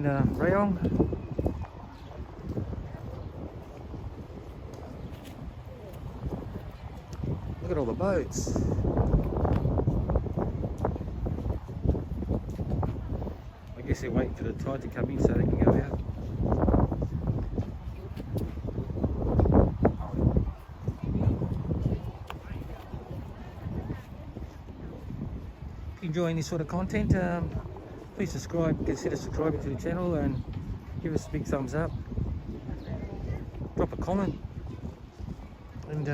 Rayong. Look at all the boats. I guess they're waiting for the tide to come in so they can go out. If you're enjoying this sort of content, please consider subscribing to the channel and give us a big thumbs up. Drop a comment and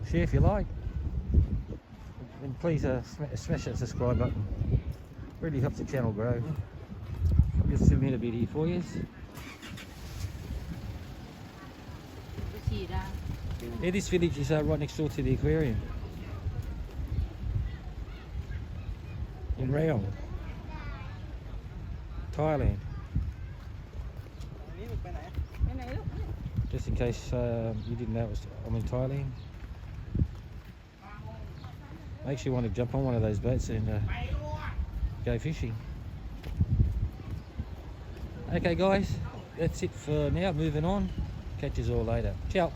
share if you like. And please smash that subscribe button. Really helps the channel grow. I'll just zoom in a bit here for you. Yeah, this village is right next door to the aquarium in Rayong, Thailand. Just in case you didn't know I'm in Thailand. Makes you want to jump on one of those boats and go fishing. Okay guys, that's it for now. Moving on. Catch us all later. Ciao.